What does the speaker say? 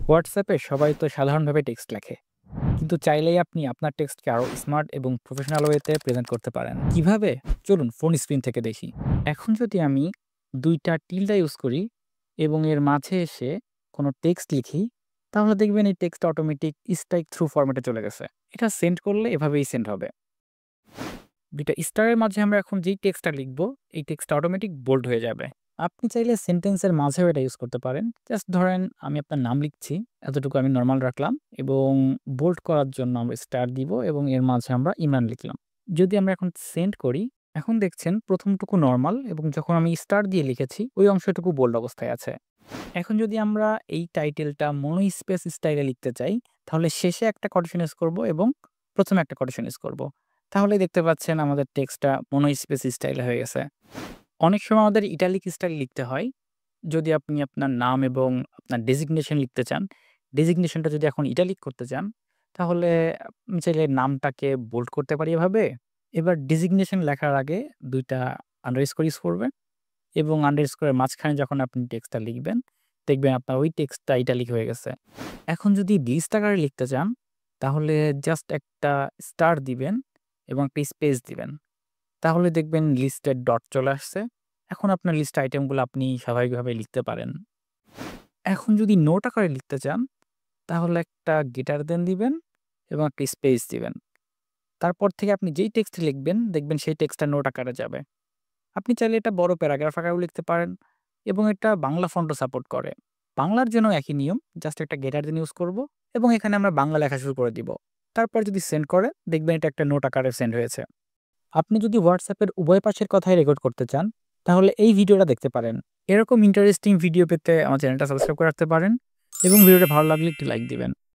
হোয়াটসঅ্যাপে সবাই তো সাধারণভাবে টেক্সট লেখে, কিন্তু চাইলেই আপনি আপনার টেক্সটকে আরো স্মার্ট এবং প্রফেশনাল ওয়েতে প্রেজেন্ট করতে পারেন। কিভাবে? চলুন ফোন স্ক্রিন থেকে দেখি। এখন যদি আমি ২টা টিল্ডা ইউজ করি এবং এর মাঝে এসে কোনো টেক্সট লিখি, তাহলে দেখবেন এই টেক্সট অটোমেটিক স্ট্রাইক থ্রু ফরম্যাটে চলে গেছে। এটা সেন্ড করলে এভাবেই সেন্ড হবে। ২টা স্টারের মাঝে আমরা এখন যেই টেক্সটটা লিখব, এই টেক্সটটা অটোমেটিক বোল্ড হয়ে যাবে। আপনি চাইলে সেন্টেন্সের মাঝেও এটা ইউজ করতে পারেন। জাস্ট ধরেন আমি আপনার নাম লিখছি, এতটুকু আমি নরমাল রাখলাম এবং বোল্ড করার জন্য আমরা স্টার দিব এবং এর মাঝে আমরা ইমরান লিখলাম। যদি আমরা এখন সেন্ড করি, এখন দেখছেন ১ম টুকু নরমাল এবং যখন আমি স্টার দিয়ে লিখেছি, ওই অংশটুকু বোল্ড অবস্থায় আছে। এখন যদি আমরা এই টাইটেলটা মোনো স্পেস স্টাইলে লিখতে চাই, তাহলে শেষে একটা কোটেশন ইউজ করব এবং ১ম এ একটা কোটেশন ইউজ করব। তাহলেই দেখতে পাচ্ছেন আমাদের টেক্সটটা মোনো স্পেস স্টাইলে হয়ে গেছে। অনেক সময় আমাদের ইটালিক স্টাইল লিখতে হয়। যদি আপনি আপনার নাম এবং আপনার ডেজিগনেশন লিখতে চান, ডেজিগনেশনটা যদি এখন ইটালিক করতে চান, তাহলে আপনি চাইলে নামটাকে বোল্ড করতে পারি এভাবে। এবার ডেজিগনেশন লেখার আগে ২ টা আন্ডারস্কোর ইউজ করবেন এবং আন্ডারস্কোরের মাঝখানে যখন আপনি টেক্সটটা লিখবেন, দেখবেন আপনার ওই টেক্সটটা ইটালিক হয়ে গেছে। এখন যদি লিস্ট আকারে লিখতে চান, তাহলে জাস্ট একটা স্টার দিবেন এবং একটা স্পেস দিবেন। তাহলে দেখবেন লিস্টের ডট চলে আসছে। এখন আপনার লিস্ট আইটেমগুলো আপনি স্বাভাবিকভাবে লিখতে পারেন। এখন যদি নোট আকারে লিখতে চান, তাহলে একটা গ্রেটার দেন দিবেন এবং একটা স্পেস দিবেন। তারপর থেকে আপনি যেই টেক্সট লিখবেন, দেখবেন সেই টেক্সটটা নোট আকারে যাবে। আপনি চাইলে এটা বড় প্যারাগ্রাফ আকারেও লিখতে পারেন এবং এটা বাংলা ফন্টও সাপোর্ট করে। বাংলার জন্য একই নিয়ম, জাস্ট একটা গ্রেটার দেন ইউজ করব এবং এখানে আমরা বাংলা লেখা শুরু করে দিব। তারপর যদি সেন্ড করেন, দেখবেন এটা একটা নোট আকারে সেন্ড হয়েছে। আপনি যদি হোয়াটসঅ্যাপের উভয় পাশের কথাই রেকর্ড করতে চান, তাহলে এই ভিডিওটা দেখতে পারেন। এরকম ইন্টারেস্টিং ভিডিও পেতে আমার চ্যানেলটা সাবস্ক্রাইব করে রাখতে পারেন এবং ভিডিওটা ভালো লাগলে একটি লাইক দিবেন।